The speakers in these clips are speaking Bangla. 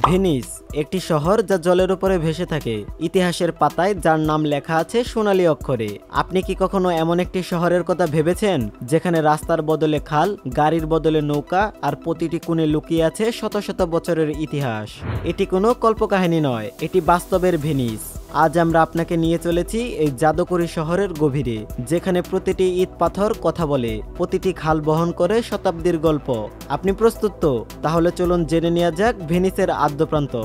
ভেনিস একটি শহর যা জলের উপরে ভেসে থাকে, ইতিহাসের পাতায় যার নাম লেখা আছে সোনালী অক্ষরে। আপনি কি কখনো এমন একটি শহরের কথা ভেবেছেন যেখানে রাস্তার বদলে খাল, গাড়ির বদলে নৌকা, আর প্রতিটি কোণে লুকিয়ে আছে শত শত বছরের ইতিহাস? এটি কোনো কল্পকাহিনী নয়, এটি বাস্তবের ভেনিস। আজ আমরা আপনাকে নিয়ে চলেছি এই জাদুকরী শহরের গভীরে, যেখানে প্রতিটি ইট পাথর কথা বলে, প্রতিটি খাল বহন করে শতাব্দীর গল্প। আপনি প্রস্তুত তো? তাহলে চলুন জেনে নেওয়া যাক ভেনিসের আদ্যপ্রান্ত।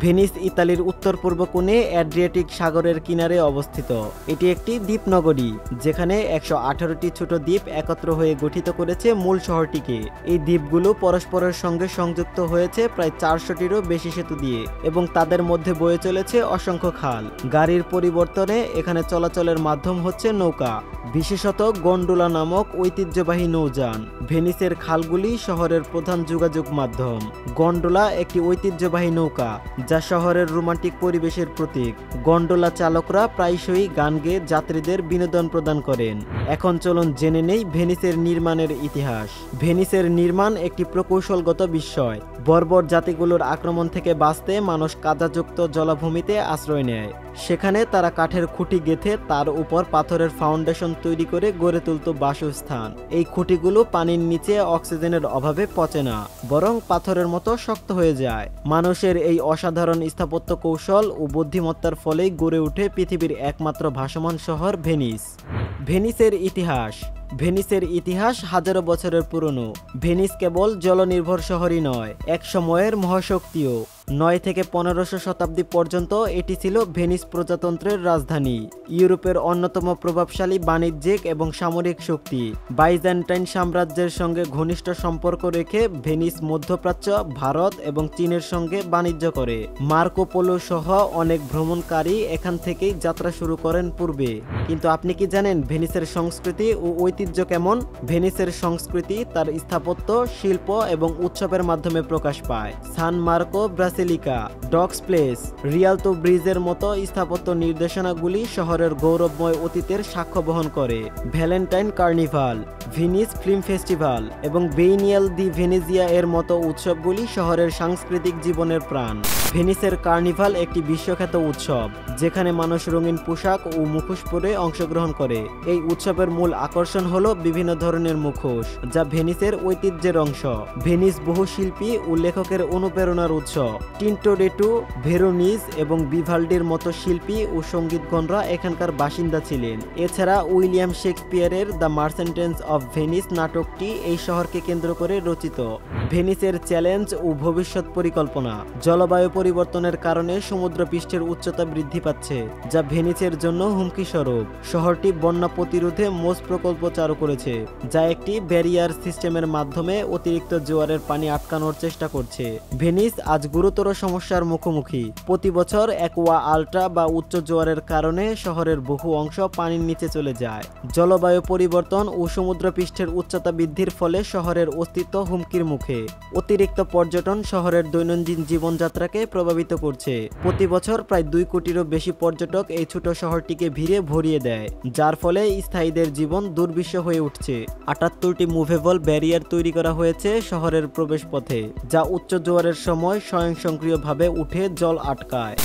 ভেনিস ইতালির উত্তর পূর্ব কোণে অ্যাড্রিয়াটিক সাগরের কিনারে অবস্থিত। এটি একটি দ্বীপনগরী যেখানে 118টি ছোট দ্বীপ একত্র হয়ে গঠিত করেছে মূল শহরটিকে। এই দ্বীপগুলো পরস্পরের সঙ্গে সংযুক্ত হয়েছে প্রায় 400টিরও বেশি সেতু দিয়ে, এবং তাদের মধ্যে বয়ে চলেছে অসংখ্য খাল। গাড়ির পরিবর্তনে এখানে চলাচলের মাধ্যম হচ্ছে নৌকা, বিশেষত গন্ডোলা নামক ঐতিহ্যবাহী নৌযান। ভেনিসের খালগুলি শহরের প্রধান যোগাযোগ মাধ্যম। গন্ডোলা একটি ঐতিহ্যবাহী নৌকা যা শহরের রোমান্টিক পরিবেশের প্রতীক। গন্ডোলা চালকরা প্রায়শই গান গেয়ে যাত্রীদের বিনোদন প্রদান করেন। এখন চলুন জেনে নেই ভেনিসের নির্মাণের ইতিহাস। ভেনিসের নির্মাণ একটি প্রকৌশলগত বিস্ময়। বর্বর জাতিগুলোর আক্রমণ থেকে বাঁচতে মানুষ কাদাযুক্ত জলাভূমিতে আশ্রয় নেয়। সেখানে তারা কাঠের খুঁটি গেঁথে তার উপর পাথরের ফাউন্ডেশন তৈরি করে গড়ে তুলত বাসস্থান। এই খুঁটিগুলো পানির নিচে অক্সিজেনের অভাবে পচে না, বরং পাথরের মতো শক্ত হয়ে যায়। মানুষের এই অসাধারণ স্থাপত্য কৌশল ও বুদ্ধিমত্তার ফলেই গড়ে ওঠে পৃথিবীর একমাত্র ভাসমান শহর ভেনিস। ভেনিসের ইতিহাস। ভেনিসের ইতিহাস হাজারো বছরের পুরনো। ভেনিস কেবল জলনির্ভর শহরই নয়, এক সময়ের মহাশক্তিও। 9 থেকে 1500 শতাব্দী পর্যন্ত এটি ছিল ভেনিস প্রজাতন্ত্রের রাজধানী। ইউরোপের অন্যতম প্রভাবশালী বাণিজ্যিক এবং সামরিক শক্তি। বাইজেন্টাইন সাম্রাজ্যের সঙ্গে ঘনিষ্ঠ সম্পর্ক রেখে ভেনিস মধ্যপ্রাচ্য, ভারত এবং চীনের সঙ্গে বাণিজ্য করে। মার্কো পোলো সহ অনেক ভ্রমণকারী এখান থেকেই যাত্রা শুরু করেন পূর্বে। কিন্তু আপনি কি জানেন ভেনিসের সংস্কৃতি ও ঐতিহ্য কেমন? ভেনিসের সংস্কৃতি তার স্থাপত্য, শিল্প এবং উৎসবের মাধ্যমে প্রকাশ পায়। সান মার্কো ব্রাসিলিকা, ডক্স প্লেস, রিয়ালতো ব্রিজের মতো স্থাপত্য নির্দেশনাগুলি শহরের গৌরবময় অতীতের সাক্ষ্য বহন করে। Valentine carnival, Venice film festival এবং বেইনিয়াল দি ভেনেজিয়া এর মতো উৎসবগুলি শহরের সাংস্কৃতিক জীবনের প্রাণ। ভেনিসের কার্নিভাল একটি বিশ্বখ্যাত উৎসব যেখানে মানুষ রঙিন পোশাক ও মুখোশ পরে অংশগ্রহণ করে। এই উৎসবের মূল আকর্ষণ হলো বিভিন্ন ধরনের মুখোশ, যা ভেনিসের ঐতিহ্যের অংশ। ভেনিস বহু শিল্পী ও লেখকের অনুপ্রেরণার উৎস। টিন্টোরেটো, ভেরোনিজ এবং ভিভাল্ডির মতো শিল্পী ও সঙ্গীতগণরা এখানকার বাসিন্দা ছিলেন। এছাড়া উইলিয়াম শেক্সপিয়ারের দ্য মার্চেন্টেন্স অফ ভেনিস নাটকটি এই শহরকে কেন্দ্র করে রচিত। ভেনিসের চ্যালেঞ্জ ও ভবিষ্যৎ পরিকল্পনা। জলবায়ু পরিবর্তনের কারণে সমুদ্রপৃষ্ঠের উচ্চতা বৃদ্ধি পাচ্ছে, যা ভেনিসের জন্য হুমকি স্বরূপ। শহরটি বন্যা প্রতিরোধে মোজ প্রকল্প চালু করেছে, যা একটি ব্যারিয়ার সিস্টেমের মাধ্যমে অতিরিক্ত জোয়ারের পানি আটকানোর চেষ্টা করছে। ভেনিস আজ গুরুতর সমস্যার মুখোমুখি। প্রতি বছর অ্যাকুয়া আল্ট্রা বা উচ্চ জোয়ারের কারণে শহরের বহু অংশ পানির নিচে চলে যায়। জলবায়ু পরিবর্তন ও সমুদ্রপৃষ্ঠের উচ্চতা বৃদ্ধির ফলে শহরের অস্তিত্ব হুমকির মুখে। অতিরিক্ত পর্যটন শহরের দৈনন্দিন জীবনযাত্রাকে প্রভাবিত করছে। প্রতি বছর প্রায় 2 কোটিরও বেশি পর্যটক এই ছোট শহরটিকে ভিড়ে ভরিয়ে দেয়, যার ফলে স্থায়ীদের জীবন দুর্বিষহ হয়ে উঠছে। 78টি মুভেবল ব্যারিয়ার তৈরি করা হয়েছে শহরের প্রবেশপথে, যা উচ্চ জোয়ারের সময় স্বয়ংক্রিয়ভাবে উঠে জল আটকায়।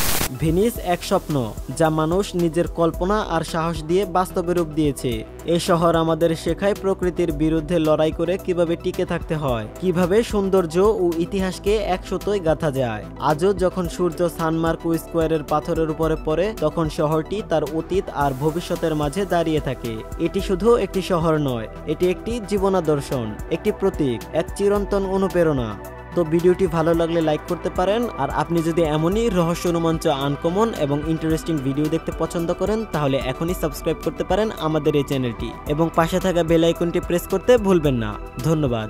ভেনিস এক স্বপ্ন যা মানুষ নিজের কল্পনা আর সাহস দিয়ে বাস্তবে রূপ দিয়েছে। এই শহর আমাদের শেখায় প্রকৃতির বিরুদ্ধে লড়াই করে কিভাবে টিকে থাকতে হয়, কিভাবে সৌন্দর্য ও ইতিহাসকে একসাথেই গাঁথা যায়। আজও যখন সূর্য সান মার্কো স্কোয়ারের পাথরের উপরে পড়ে, তখন শহরটি তার অতীত আর ভবিষ্যতের মাঝে দাঁড়িয়ে থাকে। এটি শুধু একটি শহর নয়, এটি একটি জীবনাদর্শন, একটি প্রতীক, এক চিরন্তন অনুপ্রেরণা। তো ভিডিওটি ভালো লাগলে লাইক করতে পারেন, আর আপনি যদি এমনই রহস্য, রোমাঞ্চ, আনকমন এবং ইন্টারেস্টিং ভিডিও দেখতে পছন্দ করেন তাহলে এখনই সাবস্ক্রাইব করতে পারেন আমাদের এই চ্যানেলটি, এবং পাশে থাকা বেল আইকনটি প্রেস করতে ভুলবেন না। ধন্যবাদ।